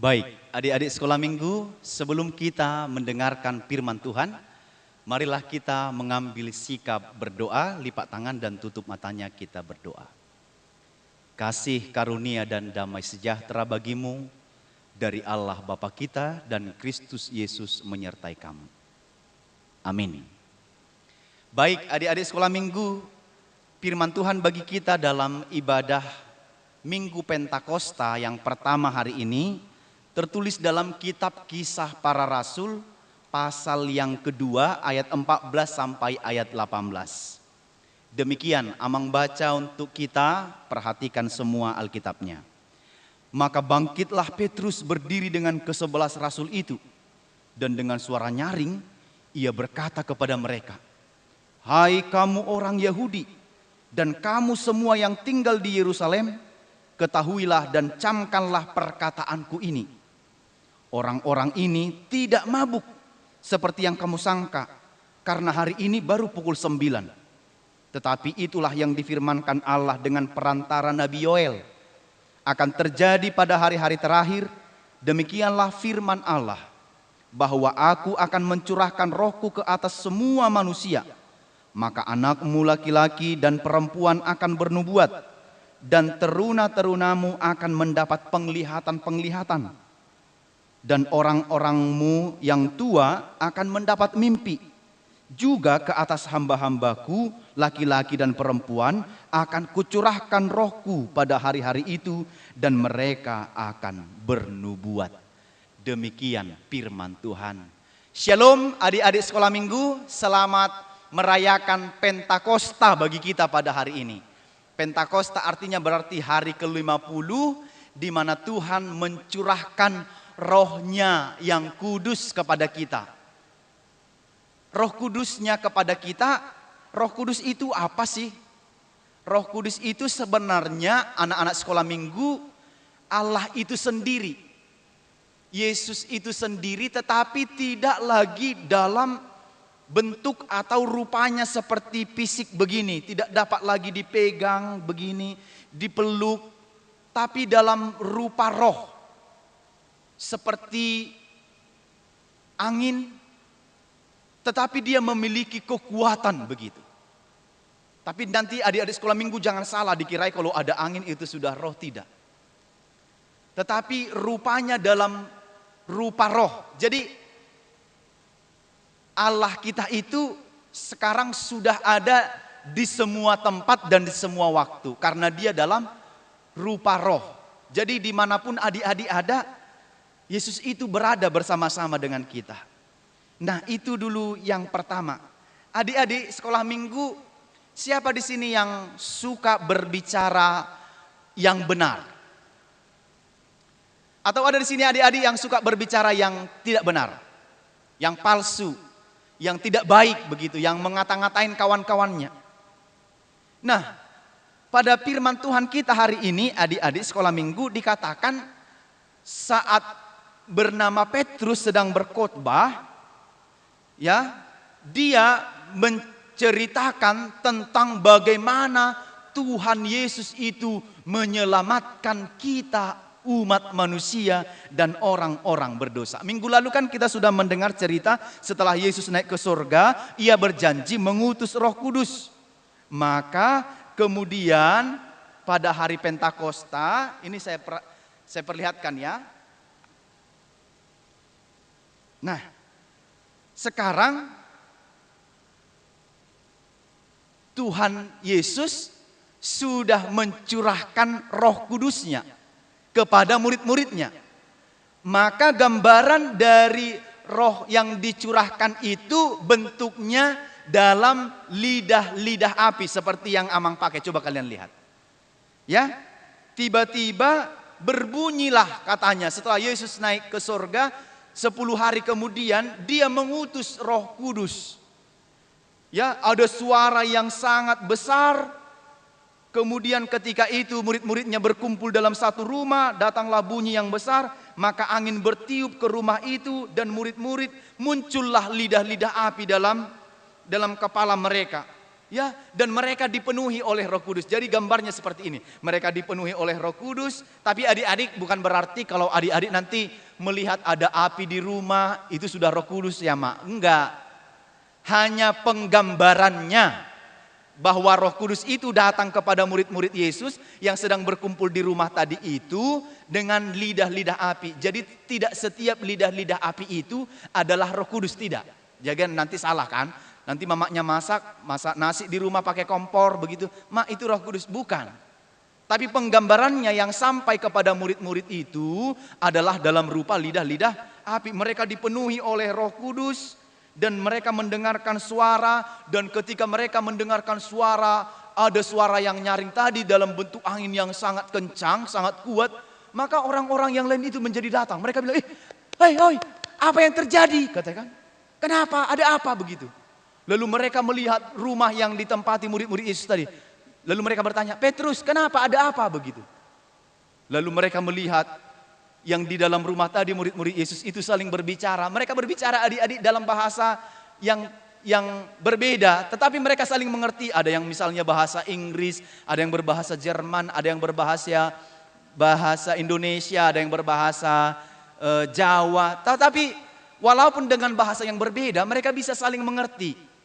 Baik, adik-adik sekolah minggu, sebelum kita mendengarkan firman Tuhan, marilah kita mengambil sikap berdoa, lipat tangan dan tutup matanya, kita berdoa. Kasih karunia dan damai sejahtera bagimu dari Allah Bapa kita dan Kristus Yesus menyertai kamu. Amin. Baik, adik-adik sekolah minggu, firman Tuhan bagi kita dalam ibadah Minggu Pentakosta yang pertama hari ini tertulis dalam kitab Kisah Para Rasul pasal yang kedua ayat 14 sampai ayat 18. Demikian Amang baca untuk kita, perhatikan semua Alkitabnya. Maka bangkitlah Petrus berdiri dengan ke-11 rasul itu, dan dengan suara nyaring ia berkata kepada mereka, "Hai kamu orang Yahudi dan kamu semua yang tinggal di Yerusalem, ketahuilah dan camkanlah perkataanku ini. Orang-orang ini tidak mabuk seperti yang kamu sangka, karena hari ini baru pukul 9. Tetapi itulah yang difirmankan Allah dengan perantara Nabi Yoel. Akan terjadi pada hari-hari terakhir, demikianlah firman Allah, bahwa aku akan mencurahkan rohku ke atas semua manusia. Maka anakmu laki-laki dan perempuan akan bernubuat, dan teruna-terunamu akan mendapat penglihatan-penglihatan. Dan orang-orangmu yang tua akan mendapat mimpi. Juga ke atas hamba-hambaku, laki-laki dan perempuan, akan kucurahkan rohku pada hari-hari itu, dan mereka akan bernubuat." Demikian firman Tuhan. Shalom adik-adik sekolah minggu, selamat merayakan Pentakosta bagi kita pada hari ini. Pentakosta artinya berarti hari ke-50 di mana Tuhan mencurahkan rohnya yang kudus kepada kita. Roh Kudusnya kepada kita, Roh Kudus itu apa sih? Roh Kudus itu sebenarnya anak-anak sekolah minggu, Allah itu sendiri. Yesus itu sendiri, tetapi tidak lagi dalam bentuk atau rupanya seperti fisik begini. Tidak dapat lagi dipegang begini, dipeluk. Tapi dalam rupa roh. Seperti angin. Tetapi dia memiliki kekuatan begitu. Tapi nanti adik-adik sekolah minggu jangan salah dikirai kalau ada angin itu sudah roh, tidak. Tetapi rupanya dalam rupa roh. Jadi Allah kita itu sekarang sudah ada di semua tempat dan di semua waktu. Karena dia dalam rupa roh. Jadi dimanapun adik-adik ada, Yesus itu berada bersama-sama dengan kita. Nah, itu dulu yang pertama. Adik-adik sekolah minggu, siapa di sini yang suka berbicara yang benar? Atau ada di sini adik-adik yang suka berbicara yang tidak benar, yang palsu, yang tidak baik begitu, yang mengata-ngatain kawan-kawannya? Nah, pada firman Tuhan kita hari ini, adik-adik sekolah minggu, dikatakan saat bernama Petrus sedang berkhotbah, ya, dia menceritakan tentang bagaimana Tuhan Yesus itu menyelamatkan kita umat manusia dan orang-orang berdosa. Minggu lalu kan kita sudah mendengar cerita setelah Yesus naik ke surga, ia berjanji mengutus Roh Kudus. Maka kemudian pada hari Pentakosta, ini saya perlihatkan ya. Nah, sekarang Tuhan Yesus sudah mencurahkan Roh Kudusnya kepada murid-muridnya. Maka gambaran dari roh yang dicurahkan itu bentuknya dalam lidah-lidah api seperti yang Amang pakai. Coba kalian lihat. Ya, tiba-tiba berbunyilah katanya setelah Yesus naik ke surga. 10 hari kemudian dia mengutus Roh Kudus. Ya, ada suara yang sangat besar. Kemudian ketika itu murid-muridnya berkumpul dalam satu rumah, datanglah bunyi yang besar, maka angin bertiup ke rumah itu dan murid-murid muncullah lidah-lidah api dalam kepala mereka. Ya, dan mereka dipenuhi oleh Roh Kudus. Jadi gambarnya seperti ini. Mereka dipenuhi oleh Roh Kudus, tapi adik-adik bukan berarti kalau adik-adik nanti melihat ada api di rumah, itu sudah Roh Kudus ya, Mak. Enggak. Hanya penggambarannya bahwa Roh Kudus itu datang kepada murid-murid Yesus yang sedang berkumpul di rumah tadi itu dengan lidah-lidah api. Jadi tidak setiap lidah-lidah api itu adalah Roh Kudus, tidak. Jangan nanti salah kan. Nanti mamaknya masak nasi di rumah pakai kompor begitu. Mak, itu Roh Kudus, bukan. Tapi penggambarannya yang sampai kepada murid-murid itu adalah dalam rupa lidah-lidah api. Mereka dipenuhi oleh Roh Kudus dan mereka mendengarkan suara, dan ketika mereka mendengarkan suara, ada suara yang nyaring tadi dalam bentuk angin yang sangat kencang, sangat kuat, maka orang-orang yang lain itu menjadi datang. Mereka bilang, hei, apa yang terjadi? Katakan, kenapa? Ada apa begitu? Lalu mereka melihat rumah yang ditempati murid-murid Yesus tadi. Lalu mereka bertanya, Petrus, kenapa? Ada apa begitu? Lalu mereka melihat yang di dalam rumah tadi murid-murid Yesus itu saling berbicara. Mereka berbicara adik-adik dalam bahasa yang berbeda, tetapi mereka saling mengerti. Ada yang misalnya bahasa Inggris, ada yang berbahasa Jerman, ada yang berbahasa Indonesia, ada yang berbahasa Jawa. Tetapi walaupun dengan bahasa yang berbeda, mereka bisa saling mengerti.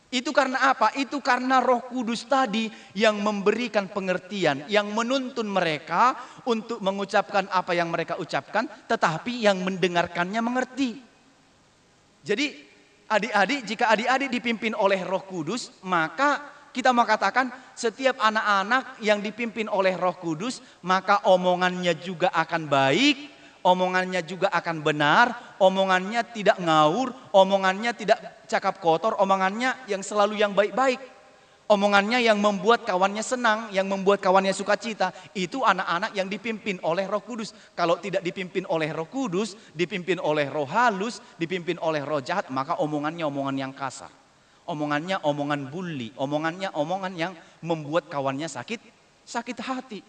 Itu karena apa? Itu karena Roh Kudus tadi yang memberikan pengertian, yang menuntun mereka untuk mengucapkan apa yang mereka ucapkan, tetapi yang mendengarkannya mengerti. Jadi adik-adik, jika adik-adik dipimpin oleh Roh Kudus, maka kita mau katakan setiap anak-anak yang dipimpin oleh Roh Kudus, maka omongannya juga akan baik, omongannya juga akan benar, omongannya tidak ngawur, omongannya tidak cakap kotor, omongannya yang selalu yang baik-baik. Omongannya yang membuat kawannya senang, yang membuat kawannya sukacita. Itu anak-anak yang dipimpin oleh Roh Kudus. Kalau tidak dipimpin oleh Roh Kudus, dipimpin oleh roh halus, dipimpin oleh roh jahat, maka omongannya omongan yang kasar. Omongannya omongan bully, omongannya omongan yang membuat kawannya sakit hati.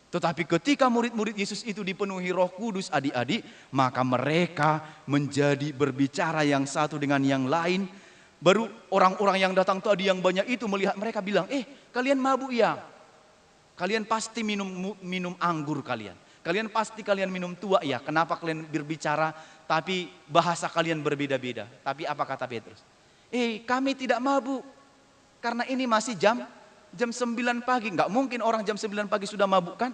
Tetapi ketika murid-murid Yesus itu dipenuhi Roh Kudus, adik-adik, maka mereka menjadi berbicara yang satu dengan yang lain. Baru orang-orang yang datang tadi yang banyak itu melihat mereka bilang, kalian mabuk ya? Kalian pasti minum anggur kalian. Kalian pasti minum tua ya? Kenapa kalian berbicara tapi bahasa kalian berbeda-beda? Tapi apa kata Petrus? Kami tidak mabuk. Karena ini masih jam 9 pagi, nggak mungkin orang jam 9 pagi sudah mabuk kan?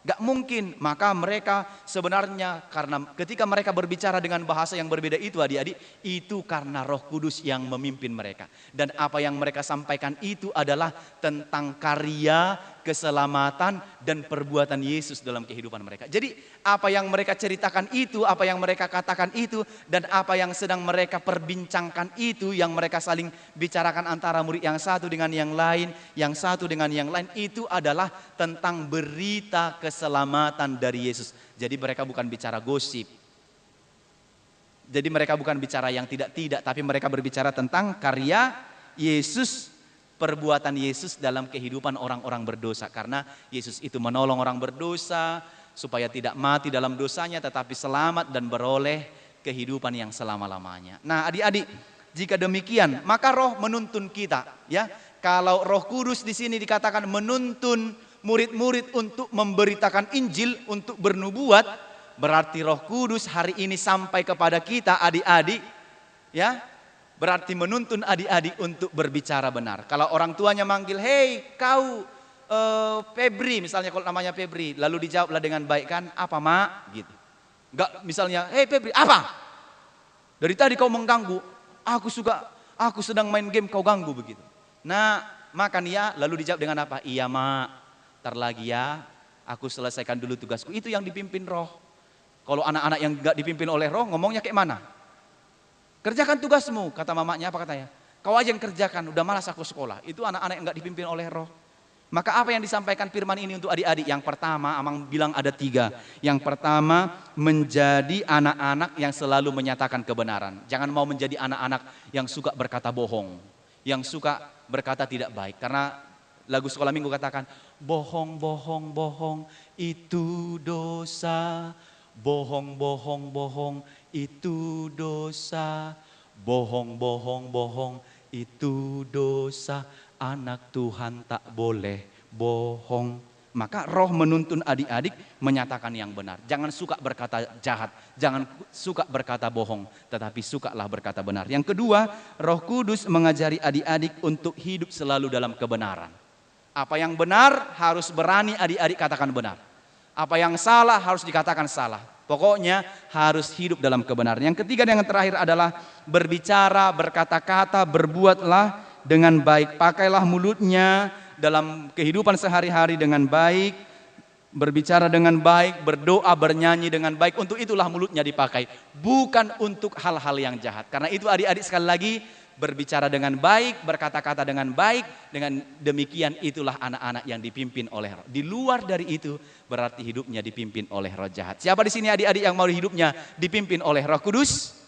Nggak mungkin. Maka mereka sebenarnya karena ketika mereka berbicara dengan bahasa yang berbeda itu adik-adik, itu karena Roh Kudus yang memimpin mereka. Dan apa yang mereka sampaikan itu adalah tentang karya, keselamatan, dan perbuatan Yesus dalam kehidupan mereka. Jadi apa yang mereka ceritakan itu, apa yang mereka katakan itu, dan apa yang sedang mereka perbincangkan itu, yang mereka saling bicarakan antara murid yang satu dengan yang lain, yang satu dengan yang lain, itu adalah tentang berita keselamatan dari Yesus. Jadi mereka bukan bicara gosip. Jadi mereka bukan bicara yang tidak-tidak, tapi mereka berbicara tentang karya Yesus, perbuatan Yesus dalam kehidupan orang-orang berdosa. Karena Yesus itu menolong orang berdosa supaya tidak mati dalam dosanya, tetapi selamat dan beroleh kehidupan yang selama-lamanya. Nah adik-adik, jika demikian maka Roh menuntun kita, ya. Kalau Roh Kudus di sini dikatakan menuntun murid-murid untuk memberitakan Injil, untuk bernubuat, berarti Roh Kudus hari ini sampai kepada kita adik-adik, ya. Berarti menuntun adik-adik untuk berbicara benar. Kalau orang tuanya manggil, hei kau Febri, misalnya kalau namanya Febri, lalu dijawablah dengan baik kan, apa mak? Gitu. Enggak misalnya, hei Febri, apa? Dari tadi kau mengganggu, aku sedang main game kau ganggu begitu. Nah, makan ya, lalu dijawab dengan apa? Iya mak, ntar lagi ya, aku selesaikan dulu tugasku. Itu yang dipimpin Roh. Kalau anak-anak yang enggak dipimpin oleh Roh, ngomongnya kayak mana? Kerjakan tugasmu, kata mamanya, apa katanya? Kau aja yang kerjakan, udah malas aku sekolah. Itu anak-anak yang enggak dipimpin oleh Roh. Maka apa yang disampaikan firman ini untuk adik-adik? Yang pertama, Amang bilang ada 3. Yang pertama, menjadi anak-anak yang selalu menyatakan kebenaran. Jangan mau menjadi anak-anak yang suka berkata bohong, yang suka berkata tidak baik. Karena lagu sekolah minggu katakan, bohong, bohong, bohong, itu dosa. Bohong, bohong, bohong, itu dosa. Bohong, bohong, bohong, itu dosa. anak Tuhan tak boleh bohong. Maka roh menuntun adik-adik menyatakan yang benar. Jangan suka berkata jahat, jangan suka berkata bohong, tetapi sukalah berkata benar. Yang kedua, Roh Kudus mengajari adik-adik untuk hidup selalu dalam kebenaran. Apa yang benar harus berani adik-adik katakan benar. Apa yang salah harus dikatakan salah. Pokoknya harus hidup dalam kebenaran. Yang ketiga dan yang terakhir adalah berbicara, berkata-kata, berbuatlah dengan baik. Pakailah mulutnya dalam kehidupan sehari-hari dengan baik, berbicara dengan baik, berdoa, bernyanyi dengan baik. Untuk itulah mulutnya dipakai, bukan untuk hal-hal yang jahat. Karena itu adik-adik sekali lagi, berbicara dengan baik, berkata-kata dengan baik. Dengan demikian itulah anak-anak yang dipimpin oleh roh. Di luar dari itu berarti hidupnya dipimpin oleh roh jahat. Siapa di sini adik-adik yang mau hidupnya dipimpin oleh Roh Kudus?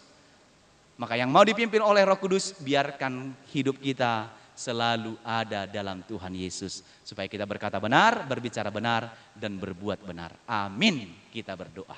Maka yang mau dipimpin oleh Roh Kudus, biarkan hidup kita selalu ada dalam Tuhan Yesus. Supaya kita berkata benar, berbicara benar, dan berbuat benar. Amin. Kita berdoa.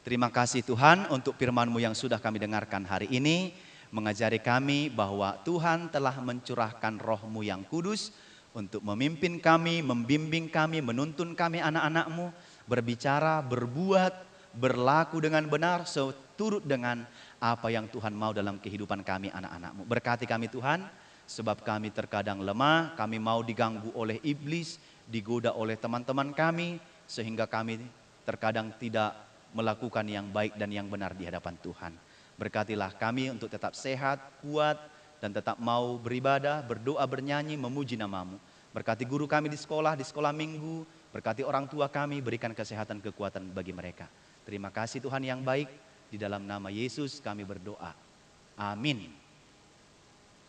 Terima kasih Tuhan untuk firman-Mu yang sudah kami dengarkan hari ini. Mengajari kami bahwa Tuhan telah mencurahkan Roh-Mu yang kudus untuk memimpin kami, membimbing kami, menuntun kami anak-anak-Mu. Berbicara, berbuat, berlaku dengan benar, seturut dengan apa yang Tuhan mau dalam kehidupan kami anak-anak-Mu. Berkati kami Tuhan, sebab kami terkadang lemah, kami mau diganggu oleh iblis, digoda oleh teman-teman kami, sehingga kami terkadang tidak melakukan yang baik dan yang benar di hadapan Tuhan. Berkatilah kami untuk tetap sehat, kuat, dan tetap mau beribadah, berdoa, bernyanyi, memuji nama-Mu. Berkati guru kami di sekolah minggu, berkati orang tua kami, berikan kesehatan, kekuatan bagi mereka. Terima kasih Tuhan yang baik, di dalam nama Yesus kami berdoa. Amin.